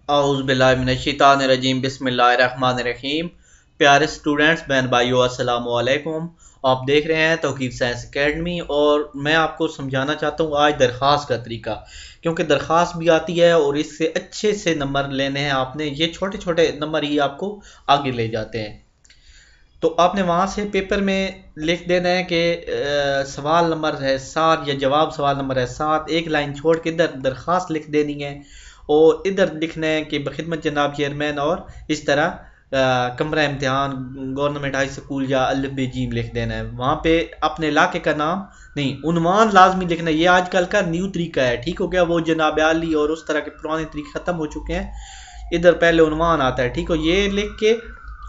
औज़ुबिल्लाहिमिनश्शैतानिर्रजीम बिस्मिल्लाहिर्रहमानिर्रहीम। प्यारे स्टूडेंट्स, बहन भाइयों, अस्सलामु अलैकुम। आप देख रहे हैं तौकीफ साइंस एकेडमी और मैं आपको समझाना चाहता हूँ आज दरख्वास्त का तरीका, क्योंकि दरख्वास्त भी आती है और इससे अच्छे से नंबर लेने हैं आपने। ये छोटे छोटे नंबर ही आपको आगे ले जाते हैं। तो आपने वहाँ से पेपर में लिख देना है कि सवाल नंबर है 7 या जवाब सवाल नंबर है 7, एक लाइन छोड़ के इधर दरख्वास्त लिख देनी है और इधर लिखना है कि बखिदमत जनाब चेयरमैन, और इस तरह कमरा इम्तिहान गवर्नमेंट हाई स्कूल या अलिफ बे जीम लिख देना है। वहाँ पे अपने इलाके का नाम नहीं, उन्वान लाजमी लिखना है। ये आजकल का न्यू तरीका है, ठीक हो गया। वो जनाब आली और उस तरह के पुराने तरीके ख़त्म हो चुके हैं। इधर पहले उन्वान आता है, ठीक हो, ये लिख के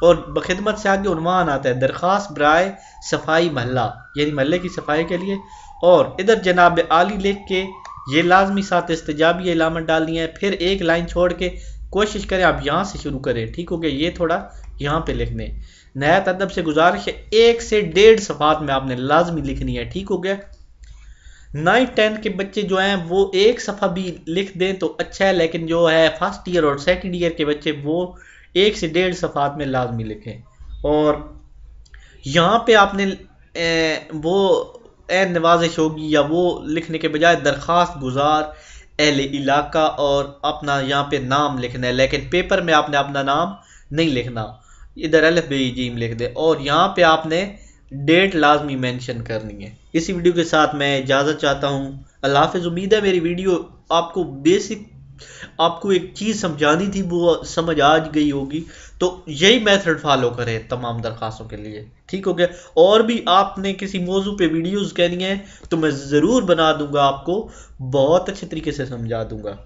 और बखिदमत से आगे उन्वान आता है दरख्वास्त बराए सफाई महल्ला, यानी महल्ले की सफाई के लिए। और इधर जनाब आली लिख के ये लाजमी साथ इस्तिजाबी इलामत डालनी है। फिर एक लाइन छोड़ के कोशिश करें आप यहाँ से शुरू करें, ठीक हो गया। ये थोड़ा यहाँ पे लिखने, नहायत अदब से गुजारिश है 1 से 1.5 सफ़ात में आपने लाजमी लिखनी है, ठीक हो गया। 9-10 के बच्चे जो हैं वो एक सफ़ा भी लिख दें तो अच्छा है, लेकिन जो है फर्स्ट ईयर और सेकंड ईयर के बच्चे वो 1 से 1.5 सफ़ात में लाजमी लिखें। और यहाँ पे आपने वो ए नवाजिश होगी या वो लिखने के बजाय दरख्वास्त गुजार अहले इलाका और अपना यहाँ पे नाम लिखना है, लेकिन पेपर में आपने अपना नाम नहीं लिखना। इधर अलिफ बे जीम लिख दे और यहाँ पे आपने डेट लाजमी मेंशन करनी है। इसी वीडियो के साथ मैं इजाज़त चाहता हूँ। अल्लाह हाफ़िज़। उम्मीद है मेरी वीडियो आपको बेसिक, आपको एक चीज़ समझानी थी वो समझ आ गई होगी। तो यही मेथड फॉलो करें तमाम दरख्वास्तों के लिए, ठीक हो गया। और भी आपने किसी मौजू पे वीडियोस कहनी है तो मैं ज़रूर बना दूंगा, आपको बहुत अच्छे तरीके से समझा दूंगा।